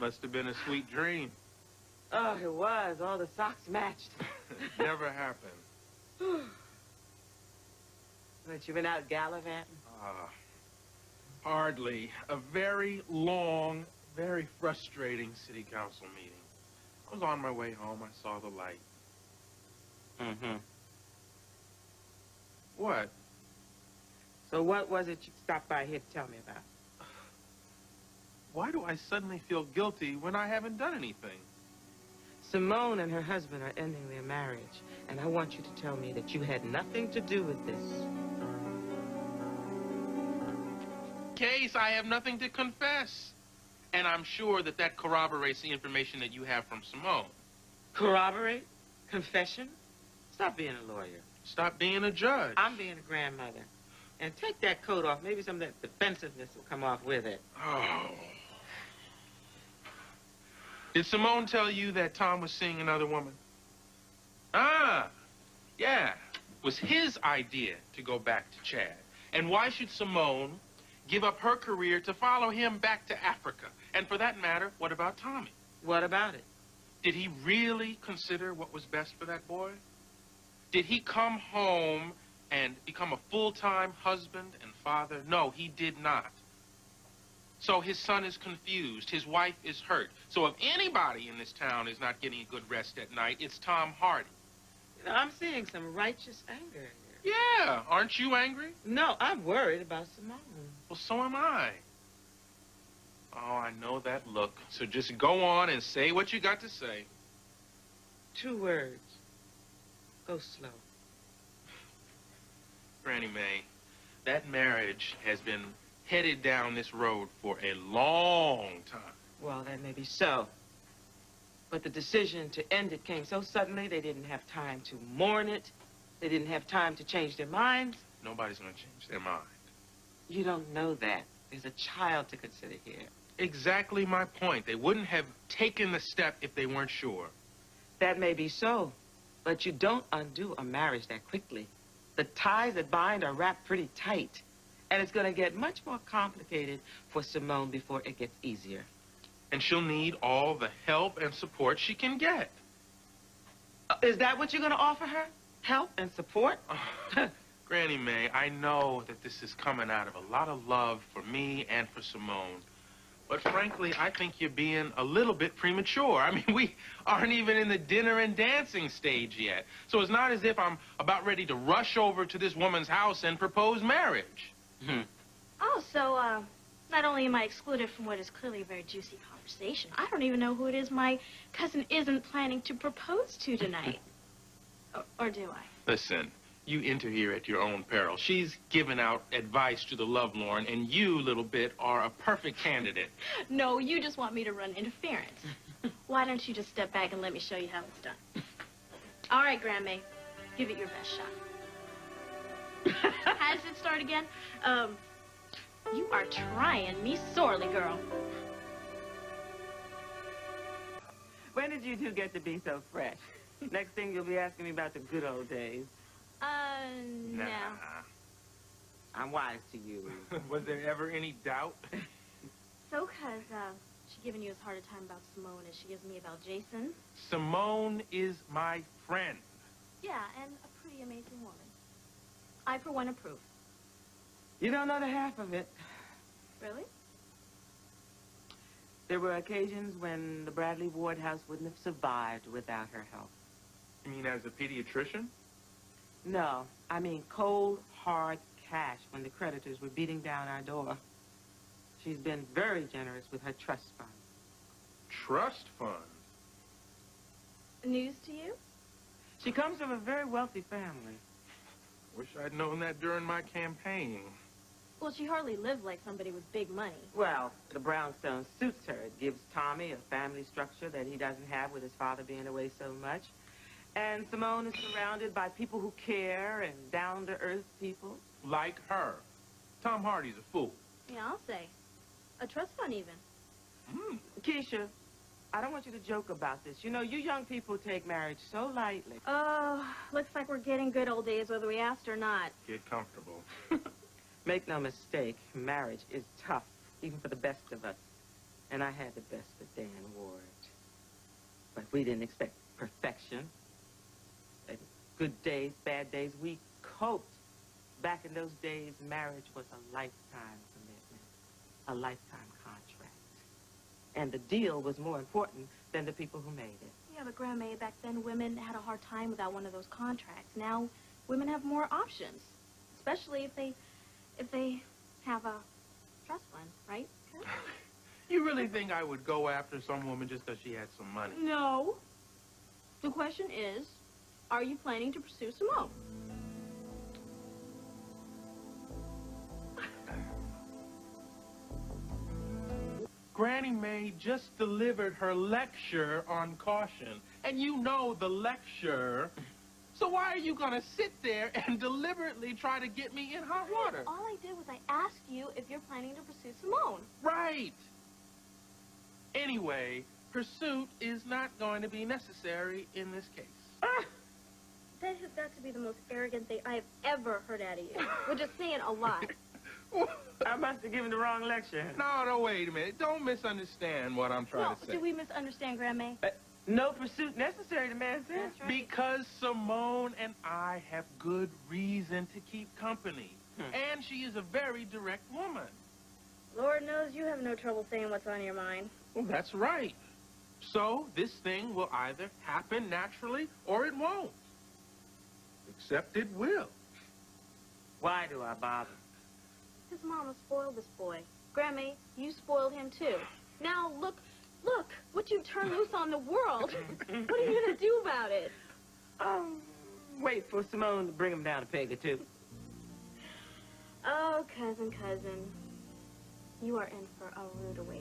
Must have been a sweet dream. Oh, it was. All the socks matched. Never happened. But you been out gallivanting? Hardly. A very long, very frustrating city council meeting. I was on my way home. I saw the light. Mm-hmm. What? So what was it you stopped by here to tell me about? Why do I suddenly feel guilty when I haven't done anything? Simone and her husband are ending their marriage, and I want you to tell me that you had nothing to do with this. Case, I have nothing to confess. And I'm sure that that corroborates the information that you have from Simone. Corroborate? Confession? Stop being a lawyer. Stop being a judge. I'm being a grandmother. And take that coat off. Maybe some of that defensiveness will come off with it. Oh. Did Simone tell you that Tom was seeing another woman? Ah, yeah. It was his idea to go back to Chad. And why should Simone give up her career to follow him back to Africa? And for that matter, what about Tommy? What about it? Did he really consider what was best for that boy? Did he come home and become a full-time husband and father? No, he did not. So his son is confused. His wife is hurt. So if anybody in this town is not getting a good rest at night, it's Tom Hardy. You know, I'm seeing some righteous anger here. Yeah, aren't you angry? No, I'm worried about Simone. Well, so am I. Oh, I know that look. So just go on and say what you got to say. 2 words. Go slow. Granny Mae, that marriage has been headed down this road for a long time. Well, that may be so. But the decision to end it came so suddenly, they didn't have time to mourn it. They didn't have time to change their minds. Nobody's going to change their mind. You don't know that. There's a child to consider here. Exactly my point. They wouldn't have taken the step if they weren't sure. That may be so, but you don't undo a marriage that quickly. The ties that bind are wrapped pretty tight, and it's going to get much more complicated for Simone before it gets easier. And she'll need all the help and support she can get. Is that what you're going to offer her? Help and support? Granny Mae, I know that this is coming out of a lot of love for me and for Simone. But frankly, I think you're being a little bit premature. I mean, we aren't even in the dinner and dancing stage yet. So it's not as if I'm about ready to rush over to this woman's house and propose marriage. Oh, so, not only am I excluded from what is clearly a very juicy conversation, I don't even know who it is my cousin isn't planning to propose to tonight. Or do I? Listen, you enter here at your own peril. She's giving out advice to the lovelorn, and you, little bit, are a perfect candidate. No, you just want me to run interference. Why don't you just step back and let me show you how it's done? All right, Grandma, give it your best shot. How does it start again? You are trying me sorely, girl. When did you two get to be so fresh? Next thing you'll be asking me about the good old days. No. I'm wise to you. Was there ever any doubt? So, she giving you as hard a time about Simone as she gives me about Jason? Simone is my friend. Yeah, and a pretty amazing woman. I, for one, approve. You don't know the half of it. Really? There were occasions when the Bradley Ward house wouldn't have survived without her help. You mean as a pediatrician? No, I mean cold, hard cash when the creditors were beating down our door. She's been very generous with her trust fund. Trust fund? News to you? She comes from a very wealthy family. Wish I'd known that during my campaign. Well, she hardly lives like somebody with big money. Well, the brownstone suits her. It gives Tommy a family structure that he doesn't have with his father being away so much. And Simone is surrounded by people who care and down-to-earth people. Like her. Tom Hardy's a fool. Yeah, I'll say. A trust fund, even. Keesha, I don't want you to joke about this. You know, you young people take marriage so lightly. Oh, looks like we're getting good old days whether we asked or not. Get comfortable. Make no mistake, marriage is tough, even for the best of us. And I had the best for Dan Ward. But we didn't expect perfection. And good days, bad days, we coped. Back in those days, marriage was a lifetime commitment, a lifetime contract. And the deal was more important than the people who made it. Yeah, but Grandma, back then women had a hard time without one of those contracts. Now women have more options, especially if they have a trust fund, right? You really think I would go after some woman just because she had some money? No. The question is, are you planning to pursue Simone? Granny Mae just delivered her lecture on caution, and you know the lecture. So why are you going to sit there and deliberately try to get me in hot water? All I did was I asked you if you're planning to pursue Simone. Right. Anyway, pursuit is not going to be necessary in this case. That has got to be the most arrogant thing I have ever heard out of you. We're just saying a lot. I must have given the wrong lecture. No, wait a minute. Don't misunderstand what I'm trying to say. Did we misunderstand, Grandma? No pursuit necessary, the man said. That's right. Because Simone and I have good reason to keep company. And she is a very direct woman. Lord knows you have no trouble saying what's on your mind. Well, that's right. So this thing will either happen naturally or it won't. Except it will. Why do I bother? His mama spoiled this boy. Grandma, you spoiled him too. Now look what you turned loose on the world. What are you gonna do about it? Wait for Simone to bring him down a peg or two. Oh, cousin, you are in for a rude awakening.